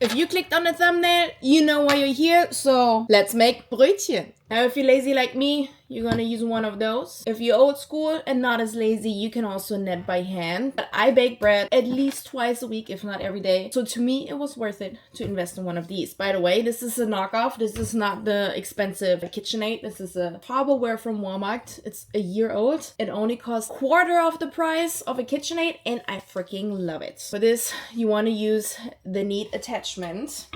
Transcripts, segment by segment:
If you clicked on the thumbnail, you know why you're here, so let's make Brötchen. Now, if you're lazy like me, you're gonna use one of those. If you're old school and not as lazy, you can also knit by hand. But I bake bread at least twice a week, if not every day. So to me, it was worth it to invest in one of these. By the way, this is a knockoff. This is not the expensive KitchenAid. This is a Farberware from Walmart. It's a year old. It only costs quarter of the price of a KitchenAid, and I freaking love it. For this, you want to use the neat attachment.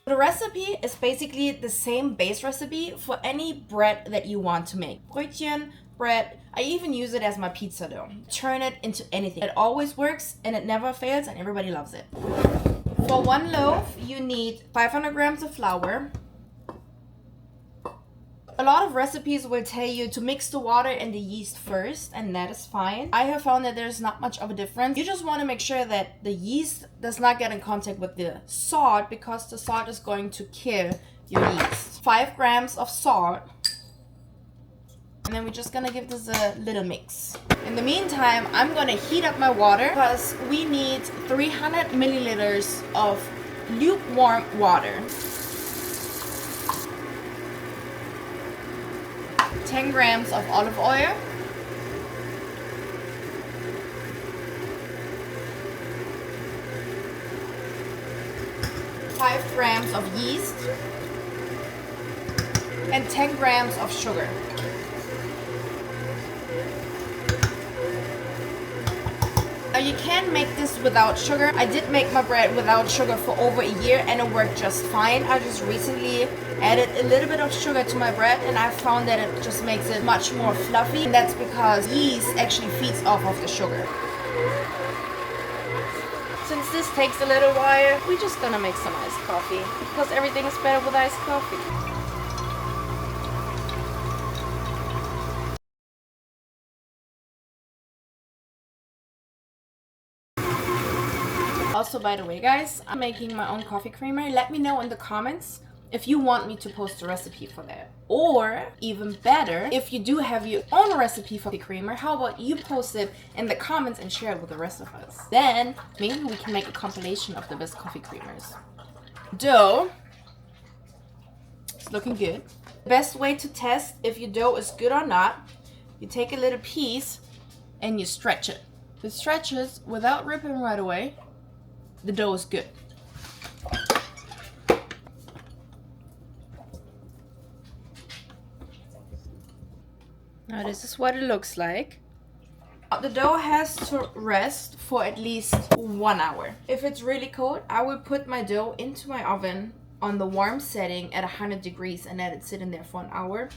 The recipe is basically the same base recipe for any bread that you want to make. Brötchen, bread, I even use it as my pizza dough. Turn it into anything. It always works and it never fails and everybody loves it. For one loaf, you need 500 grams of flour. A lot of recipes will tell you to mix the water and the yeast first, and that is fine. I have found that there's not much of a difference. You just want to make sure that the yeast does not get in contact with the salt, because the salt is going to kill your yeast. 5 grams of salt. And then we're just gonna give this a little mix. In the meantime, I'm gonna heat up my water because we need 300 milliliters of lukewarm water. 10 grams of olive oil, five grams of yeast, and 10 grams of sugar. Now you can make this without sugar. I did make my bread without sugar for over a year and it worked just fine. I just recently added a little bit of sugar to my bread and I found that it just makes it much more fluffy, and that's because yeast actually feeds off of the sugar. Since this takes a little while, we're just gonna make some iced coffee because everything is better with iced coffee. Also, by the way, guys, I'm making my own coffee creamer. Let me know in the comments if you want me to post a recipe for that. Or, even better, if you do have your own recipe for the creamer, how about you post it in the comments and share it with the rest of us? Then, maybe we can make a compilation of the best coffee creamers. Dough. It's looking good. The best way to test if your dough is good or not, you take a little piece and you stretch it. If it stretches without ripping right away, the dough is good. Now this is what it looks like. The dough has to rest for at least 1 hour. If it's really cold, I will put my dough into my oven on the warm setting at 100 degrees and let it sit in there for an hour.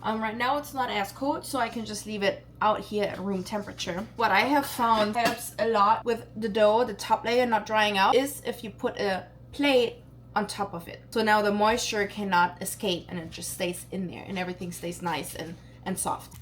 Right now it's not as cold, so I can just leave it out here at room temperature. What I have found helps a lot with the dough, the top layer not drying out, is if you put a plate on top of it. So now the moisture cannot escape and it just stays in there and everything stays nice and soft.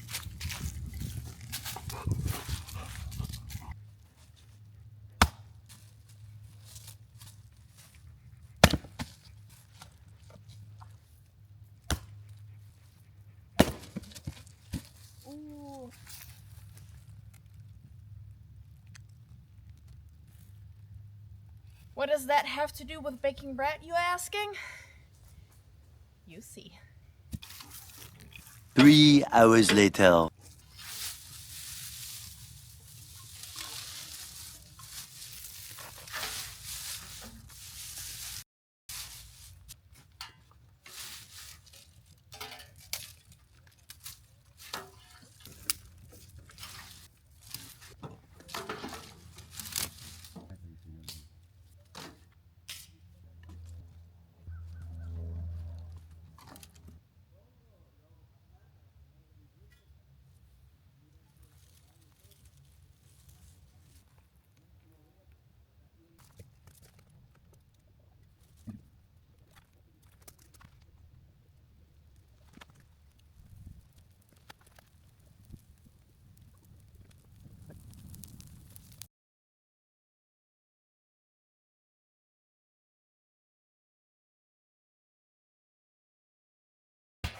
Ooh. What does that have to do with baking bread, you asking? You see. 3 hours later.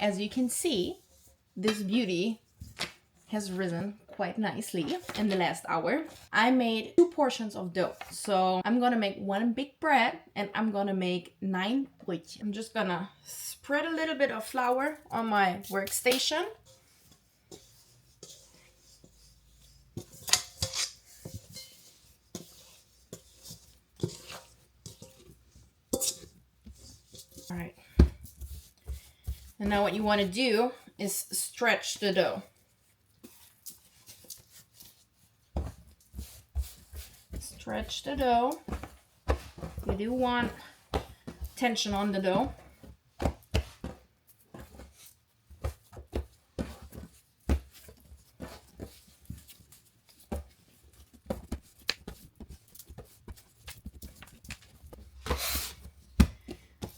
As you can see, this beauty has risen quite nicely in the last hour. I made 2 portions of dough. So I'm gonna make 1 big bread and I'm gonna make 9 Brötchen. I'm just gonna spread a little bit of flour on my workstation. All right. And now what you want to do is stretch the dough. Stretch the dough. You do want tension on the dough.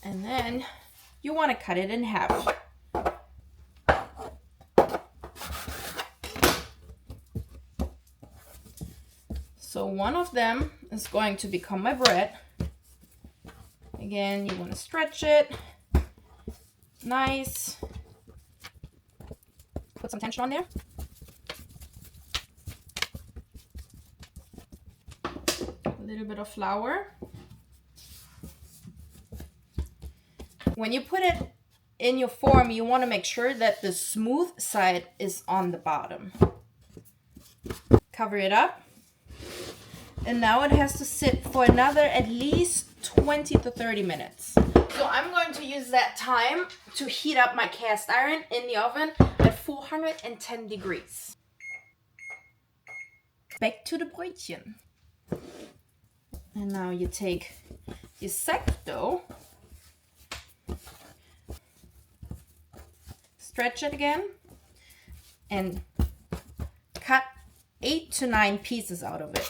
And then you want to cut it in half. So one of them is going to become my bread. Again, you want to stretch it. Nice. Put some tension on there. A little bit of flour. When you put it in your form, you want to make sure that the smooth side is on the bottom. Cover it up. And now it has to sit for another at least 20 to 30 minutes. So I'm going to use that time to heat up my cast iron in the oven at 410 degrees. Back to the Brötchen. And now you take your sack dough, stretch it again, and cut 8 to 9 pieces out of it.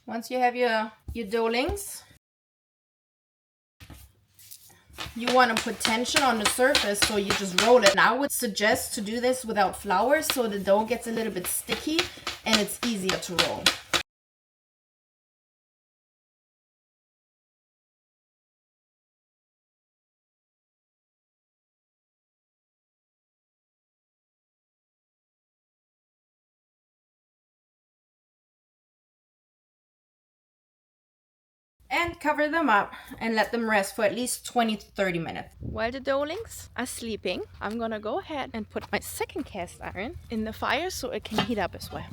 Once you have your doughings, you want to put tension on the surface, so you just roll it. And I would suggest to do this without flour so the dough gets a little bit sticky and it's easier to roll. And cover them up and let them rest for at least 20 to 30 minutes. While the doughings are sleeping, I'm gonna go ahead and put my second cast iron in the fire so it can heat up as well.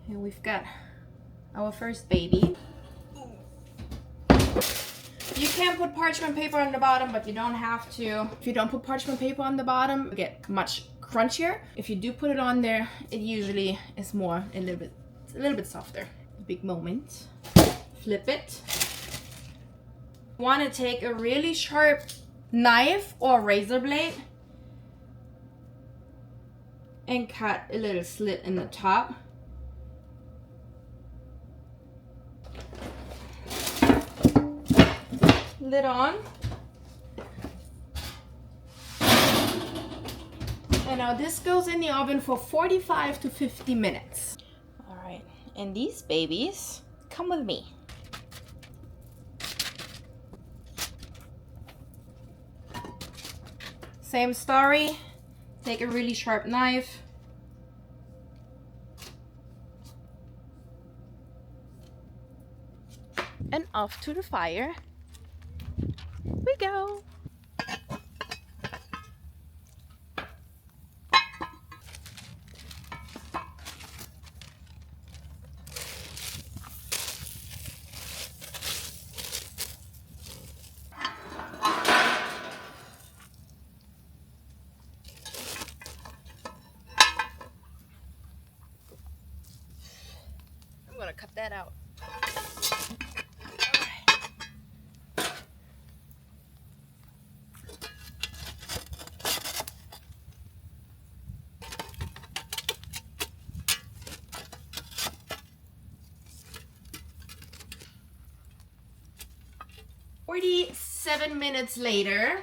Here we've got our first baby. You can put parchment paper on the bottom, but you don't have to. If you don't put parchment paper on the bottom, you get much crunchier. If you do put it on there, it usually is a little bit softer. Big moment. Flip it. You want to take a really sharp knife or razor blade and cut a little slit in the top. Lid on. And now this goes in the oven for 45 to 50 minutes. All right, and these babies come with me. Same story. Take a really sharp knife. And off to the fire we go. I'm gonna cut that out. All right. 47 minutes later.